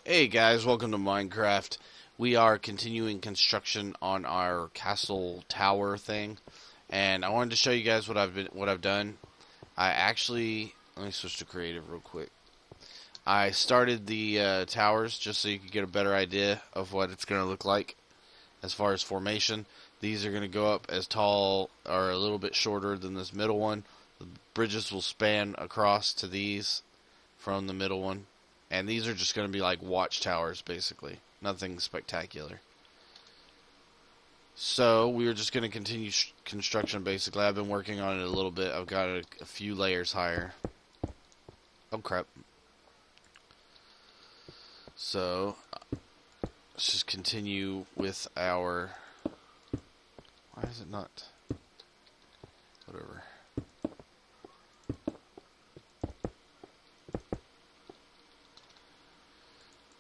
Hey guys, welcome to Minecraft. We are continuing construction on our castle tower thing, and I wanted to show you guys what I've done. I actually let me switch to creative real quick. I started the towers just so you could get a better idea of what it's going to look like as far as formation. These are going to go up as tall or a little bit shorter than this middle one. The bridges will span across to these from the middle one. And these are just going to be like watchtowers, basically. Nothing spectacular. So, we are just going to continue construction, basically. I've been working on it a little bit. I've got a few layers higher. Oh, crap. So, let's just continue with our... Why is it not... Whatever.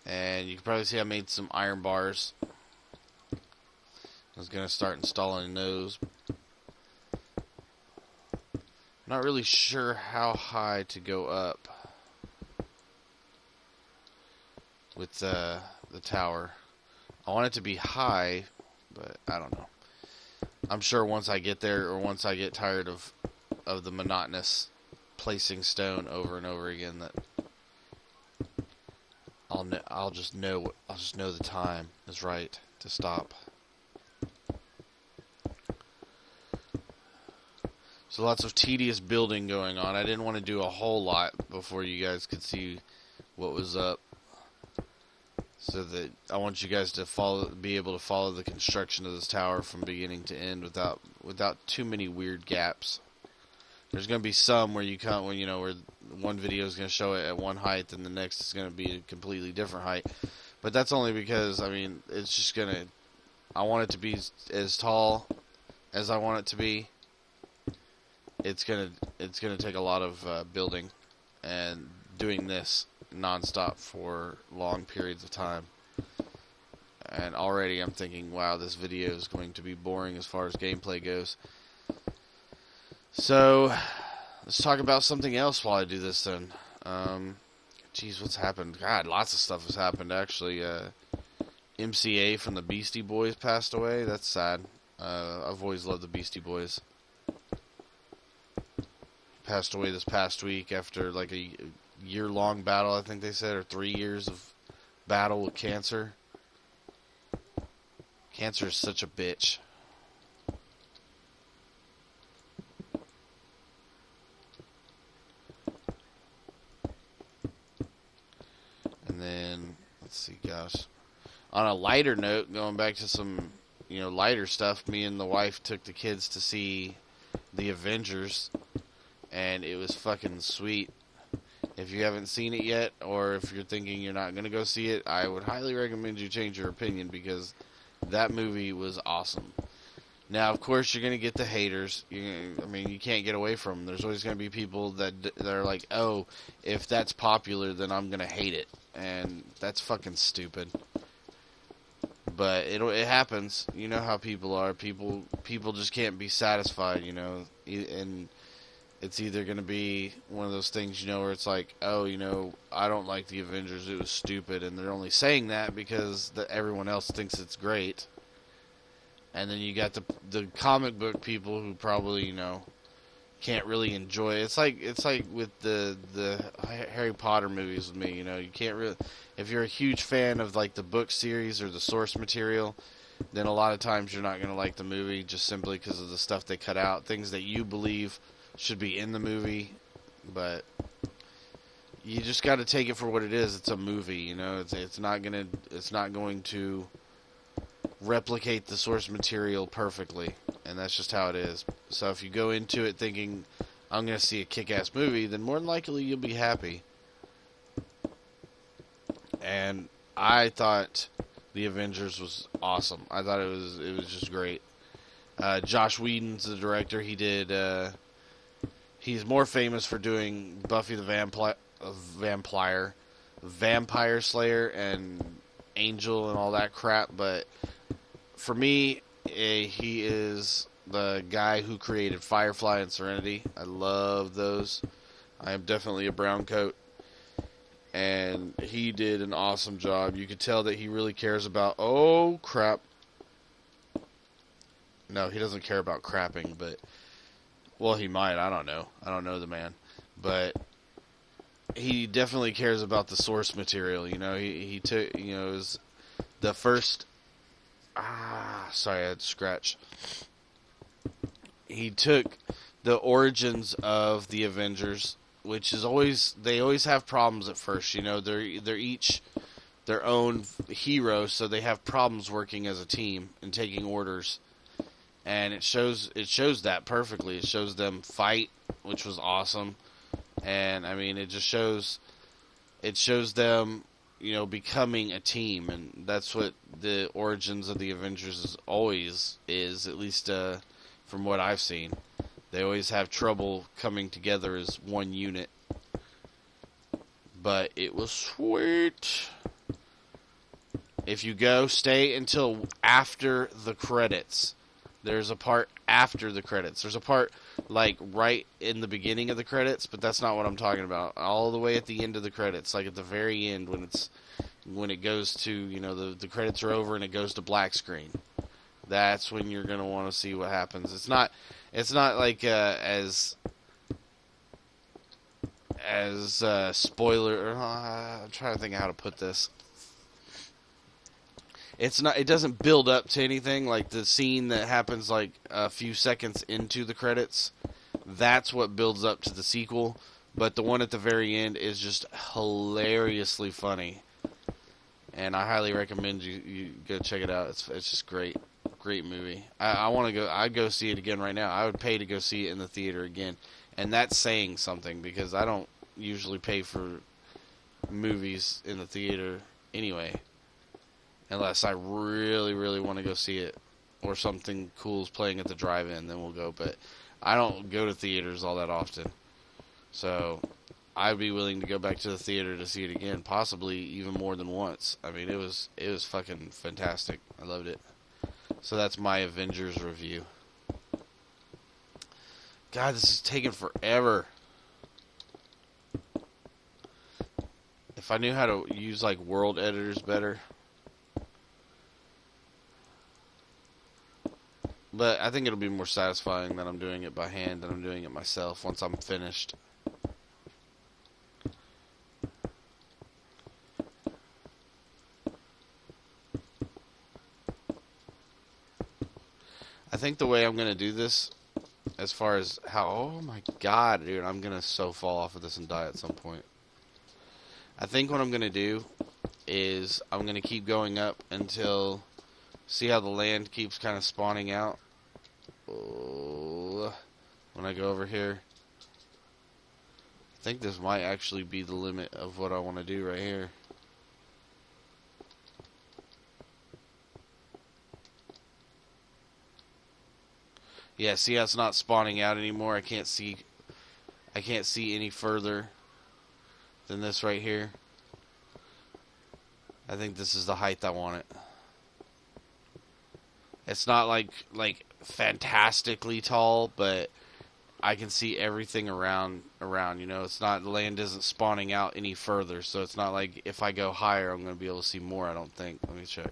And you can probably see I made some iron bars. I was going to start installing those. I'm not really sure how high to go up with the tower. I want it to be high, but I don't know. I'm sure once I get there, or once I get tired of the monotonous placing stone over and over again, that I'll just know the time is right to stop. So lots of tedious building going on. I didn't want to do a whole lot before you guys could see what was up. So that I want you guys to be able to follow the construction of this tower from beginning to end without too many weird gaps. There's going to be some where where one video is going to show it at one height and the next is going to be a completely different height. But that's only because, it's just going to... I want it to be as tall as I want it to be. It's going to take a lot of building and doing this non-stop for long periods of time. And already I'm thinking, wow, this video is going to be boring as far as gameplay goes. So, let's talk about something else while I do this then. Geez, what's happened? God, lots of stuff has happened, actually. MCA from the Beastie Boys passed away. That's sad. I've always loved the Beastie Boys. Passed away this past week after like a year-long battle, I think they said, or 3 years of battle with cancer. Cancer is such a bitch. And then, let's see, gosh. On a lighter note, going back to some, lighter stuff, me and the wife took the kids to see The Avengers, and it was fucking sweet. If you haven't seen it yet, or if you're thinking you're not going to go see it, I would highly recommend you change your opinion, because that movie was awesome. Now, of course, you're going to get the haters. You can't get away from them. There's always going to be people that are like, oh, if that's popular, then I'm going to hate it. And that's fucking stupid. But it happens. You know how people are. People just can't be satisfied, And it's either going to be one of those things, where it's like, oh, I don't like the Avengers. It was stupid. And they're only saying that because everyone else thinks it's great. And then you got the comic book people who probably, can't really enjoy it. It's like with the Harry Potter movies with me, you can't really... If you're a huge fan of, like, the book series or the source material, then a lot of times you're not going to like the movie just simply because of the stuff they cut out. Things that you believe should be in the movie, but you just got to take it for what it is. It's a movie, It's not going to replicate the source material perfectly, and that's just how it is. So if you go into it thinking I'm going to see a kick-ass movie, then more than likely you'll be happy. And I thought The Avengers was awesome. I thought it was just great. Joss Whedon's the director. He's more famous for doing Buffy the Vampire Slayer and Angel and all that crap, but for me, he is the guy who created Firefly and Serenity. I love those. I am definitely a brown coat. and he did an awesome job. You could tell that he really cares about. Oh crap! No, he doesn't care about crapping, but well, he might. I don't know. I don't know the man, but he definitely cares about the source material. You know, he took, you know, it was the first. Sorry, I had to scratch. He took the origins of the Avengers, which is always, they always have problems at first. You know, they're each their own hero, so they have problems working as a team and taking orders. And it shows that perfectly. It shows them fight, which was awesome. And I mean, it shows them, you know, becoming a team, and that's what the origins of the Avengers is, at least from what I've seen. They always have trouble coming together as one unit. But it was sweet. If you go, stay until after the credits. There's a part after the credits. There's a part like right in the beginning of the credits, but that's not what I'm talking about. All the way at the end of the credits, like at the very end when it goes to, you know, the credits are over and it goes to black screen. That's when you're going to want to see what happens. It's not like as spoiler. I'm trying to think of how to put this. It doesn't build up to anything like the scene that happens like a few seconds into the credits. That's what builds up to the sequel. But the one at the very end is just hilariously funny. And I highly recommend you go check it out. It's just great. Great movie. I want to go. I'd go see it again right now. I would pay to go see it in the theater again. And that's saying something, because I don't usually pay for movies in the theater anyway. Unless I really, really want to go see it, or something cool is playing at the drive-in, then we'll go. But I don't go to theaters all that often, so I'd be willing to go back to the theater to see it again, possibly even more than once. I mean, it was fucking fantastic. I loved it. So that's my Avengers review. God, this is taking forever. If I knew how to use like world editors better. But I think it'll be more satisfying that I'm doing it by hand than I'm doing it myself once I'm finished. I think the way I'm going to do this, as far as how... Oh my god, dude, I'm going to so fall off of this and die at some point. I think what I'm going to do is I'm going to keep going up until... See how the land keeps kind of spawning out? Oh, when I go over here. I think this might actually be the limit of what I want to do right here. Yeah, see how it's not spawning out anymore? I can't see any further than this right here. I think this is the height I want it. It's not like fantastically tall, but I can see everything around, you know. It's not, the land isn't spawning out any further, so it's not like if I go higher I'm going to be able to see more, I don't think. Let me check.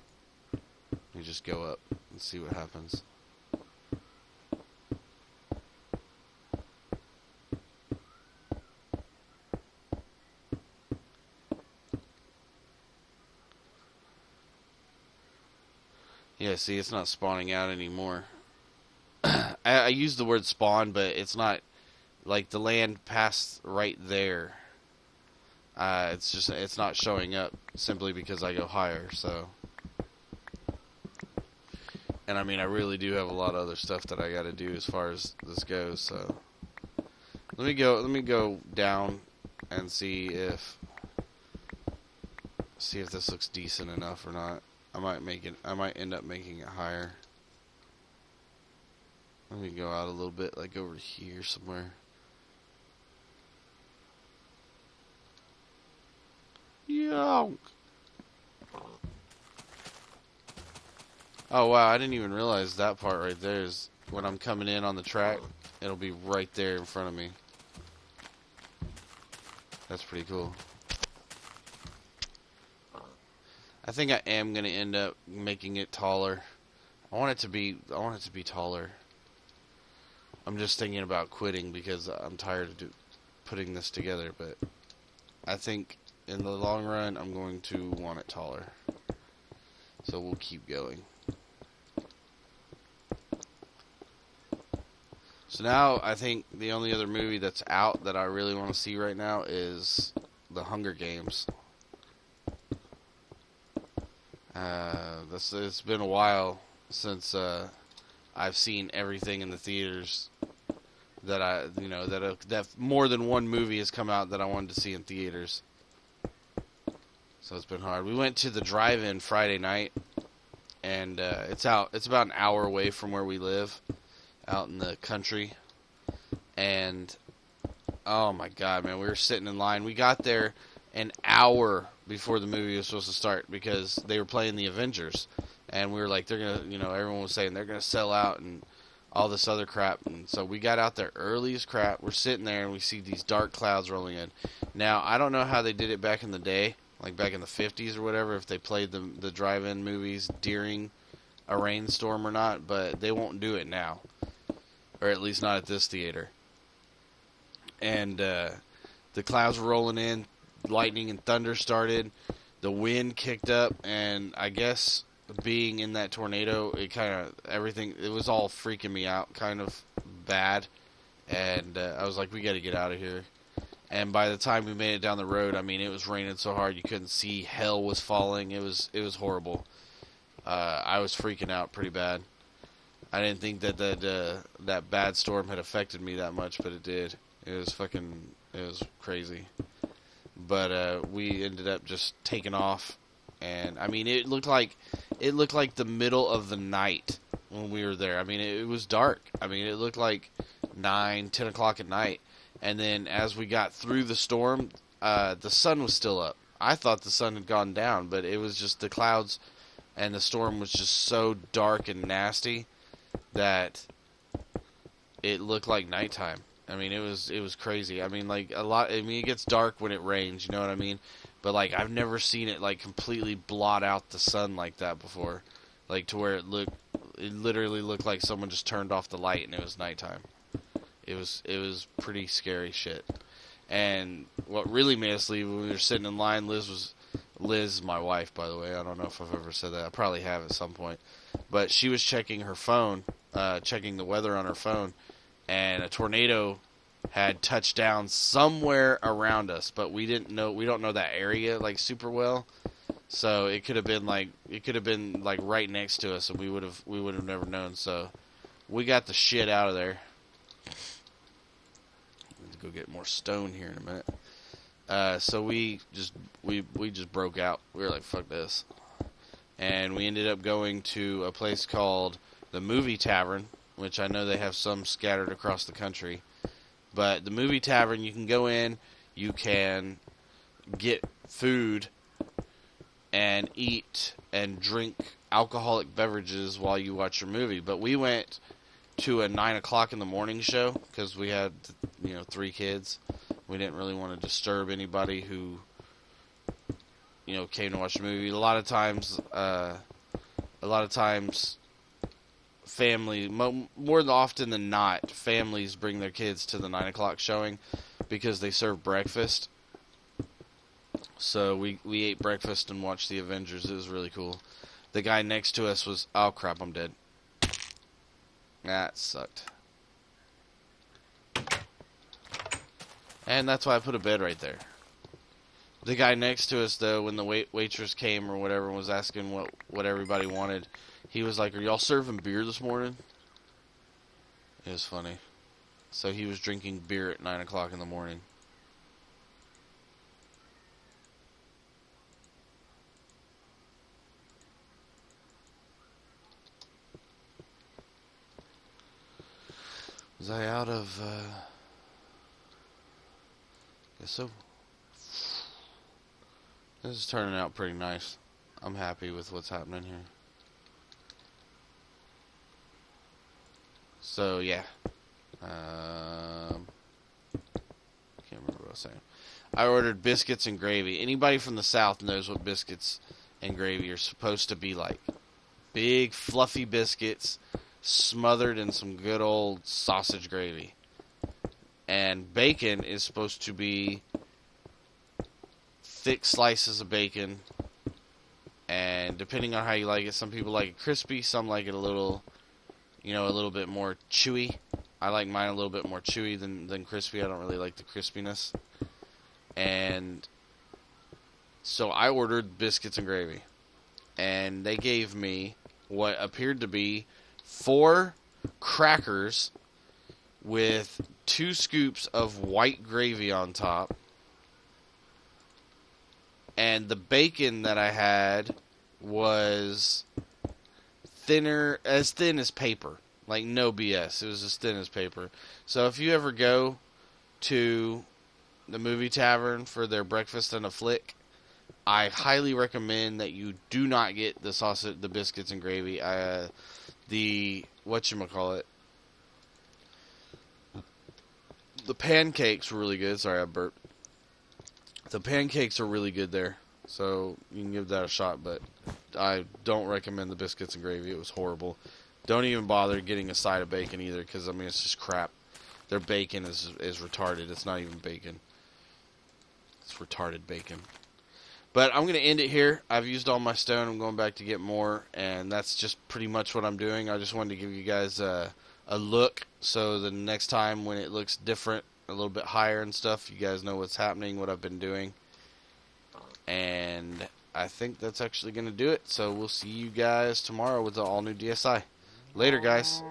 Let me just go up and see what happens. Yeah, see, it's not spawning out anymore. I use the word spawn, but it's not like the land passed right there. It's not showing up simply because I go higher, so. And I mean, I really do have a lot of other stuff that I got to do as far as this goes, so. Let me go down and see if this looks decent enough or not. I might end up making it higher. Let me go out a little bit, like over here somewhere. Yonk. Oh wow, I didn't even realize that part right there is when I'm coming in on the track, it'll be right there in front of me. That's pretty cool. I think I am gonna end up making it taller. I want it to be. I want it to be taller. I'm just thinking about quitting because I'm tired of putting this together. But I think in the long run, I'm going to want it taller. So we'll keep going. So now I think the only other movie that's out that I really want to see right now is The Hunger Games. It's been a while since I've seen everything in the theaters that more than one movie has come out that I wanted to see in theaters. So it's been hard. We went to the drive-in Friday night, and it's out. It's about an hour away from where we live, out in the country. And oh my God, man, we were sitting in line. We got there an hour before the movie was supposed to start because they were playing the Avengers, and we were like, they're gonna, everyone was saying they're gonna sell out and all this other crap. And so we got out there early as crap. We're sitting there and we see these dark clouds rolling in. Now I don't know how they did it back in the day, like back in the 50s or whatever, if they played the drive-in movies during a rainstorm or not, but they won't do it now, or at least not at this theater. And the clouds were rolling in, lightning and thunder started, the wind kicked up, and I guess being in that tornado, it was all freaking me out kind of bad, and I was like, we gotta get out of here. And by the time we made it down the road, I mean, it was raining so hard you couldn't see, hell was falling, it was horrible. I was freaking out pretty bad. I didn't think that bad storm had affected me that much, but it did. It was crazy. But we ended up just taking off, and I mean, it looked like the middle of the night when we were there. I mean, it was dark. I mean, it looked like 9, 10 o'clock at night. And then as we got through the storm, the sun was still up. I thought the sun had gone down, but it was just the clouds, and the storm was just so dark and nasty that it looked like nighttime. I mean, it was crazy. I mean, it gets dark when it rains, you know what I mean? But, like, I've never seen it, like, completely blot out the sun like that before. Like, to where it literally looked like someone just turned off the light and it was nighttime. It was pretty scary shit. And what really made us leave when we were sitting in line, Liz, my wife, by the way. I don't know if I've ever said that. I probably have at some point. But she was checking her phone, checking the weather on her phone, and a tornado had touched down somewhere around us, but we don't know that area like super well. So it could have been like right next to us, and we would have never known. So we got the shit out of there. Let's go get more stone here in a minute. So we just broke out. We were like, fuck this. And we ended up going to a place called the Movie Tavern, which I know they have some scattered across the country. But the Movie Tavern, you can go in, you can get food and eat and drink alcoholic beverages while you watch your movie. But we went to a 9 o'clock in the morning show because we had 3 kids. We didn't really want to disturb anybody who came to watch the movie. A lot of times family, more often than not, families bring their kids to the 9 o'clock showing because they serve breakfast. So we ate breakfast and watched the Avengers. It was really cool. The guy next to us was, oh crap, I'm dead. That sucked. And that's why I put a bed right there. The guy next to us, though, when the waitress came or whatever and was asking what everybody wanted, he was like, are y'all serving beer this morning? It was funny. So he was drinking beer at 9 o'clock in the morning. Was I out of... guess so. This is turning out pretty nice. I'm happy with what's happening here. So, yeah. Can't remember what I was saying. I ordered biscuits and gravy. Anybody from the South knows what biscuits and gravy are supposed to be like big, fluffy biscuits smothered in some good old sausage gravy. And bacon is supposed to be thick slices of bacon. And depending on how you like it, some people like it crispy, some like it a little bit more chewy. I like mine a little bit more chewy than crispy. I don't really like the crispiness. And so I ordered biscuits and gravy. And they gave me what appeared to be 4 crackers with 2 scoops of white gravy on top. And the bacon that I had was as thin as paper. Like, no BS. It was as thin as paper. So if you ever go to the movie tavern for their breakfast and a flick, I highly recommend that you do not get the sausage, the biscuits and gravy. The pancakes were really good. Sorry, I burped. The pancakes are really good there, so you can give that a shot, but I don't recommend the biscuits and gravy. It was horrible. Don't even bother getting a side of bacon either, because, I mean, it's just crap. Their bacon is retarded. It's not even bacon. It's retarded bacon. But I'm going to end it here. I've used all my stone. I'm going back to get more, and that's just pretty much what I'm doing. I just wanted to give you guys a look, so the next time when it looks different, a little bit higher and stuff, you guys know what's happening, what I've been doing. And I think that's actually going to do it. So we'll see you guys tomorrow with the all-new DSi. Later, guys.